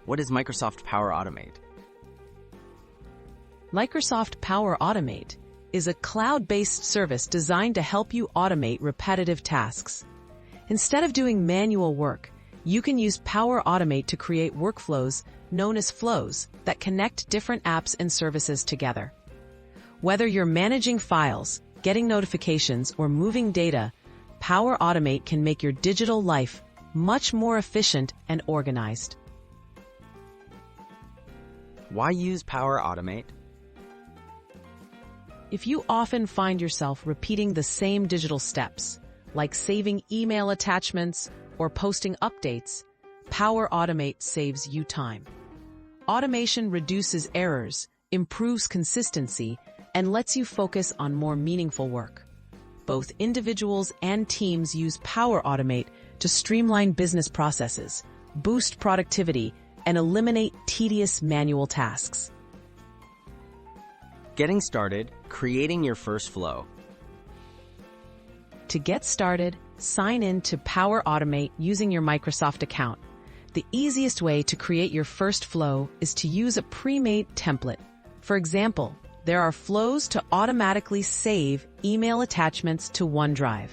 What is Microsoft Power Automate? Microsoft Power Automate is a cloud-based service designed to help you automate repetitive tasks. Instead of doing manual work, you can use Power Automate to create workflows known as flows that connect different apps and services together. Whether you're managing files, getting notifications, or moving data, Power Automate can make your digital life much more efficient and organized. Why use Power Automate? If you often find yourself repeating the same digital steps, like saving email attachments or posting updates, Power Automate saves you time. Automation reduces errors, improves consistency, and lets you focus on more meaningful work. Both individuals and teams use Power Automate to streamline business processes, boost productivity, and eliminate tedious manual tasks. Getting started, creating your first flow. To get started, sign in to Power Automate using your Microsoft account. The easiest way to create your first flow is to use a pre-made template. For example, there are flows to automatically save email attachments to OneDrive.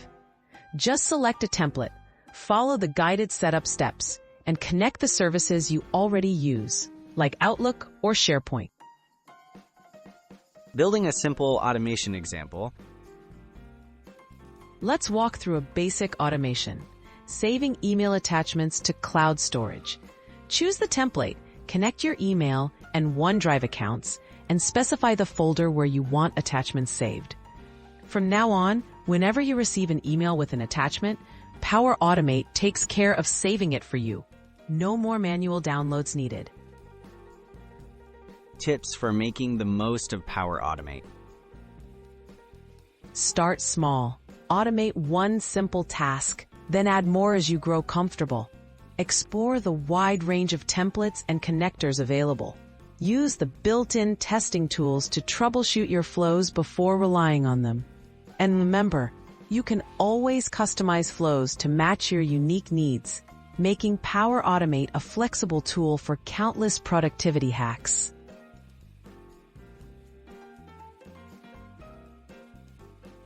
Just select a template, follow the guided setup steps, and connect the services you already use, like Outlook or SharePoint. Building a simple automation example. Let's walk through a basic automation, saving email attachments to cloud storage. Choose the template, connect your email and OneDrive accounts, and specify the folder where you want attachments saved. From now on, whenever you receive an email with an attachment, Power Automate takes care of saving it for you. No more manual downloads needed. Tips for making the most of Power Automate. Start small. Automate one simple task, then add more as you grow comfortable. Explore the wide range of templates and connectors available. Use the built-in testing tools to troubleshoot your flows before relying on them. And remember, you can always customize flows to match your unique needs, making Power Automate a flexible tool for countless productivity hacks.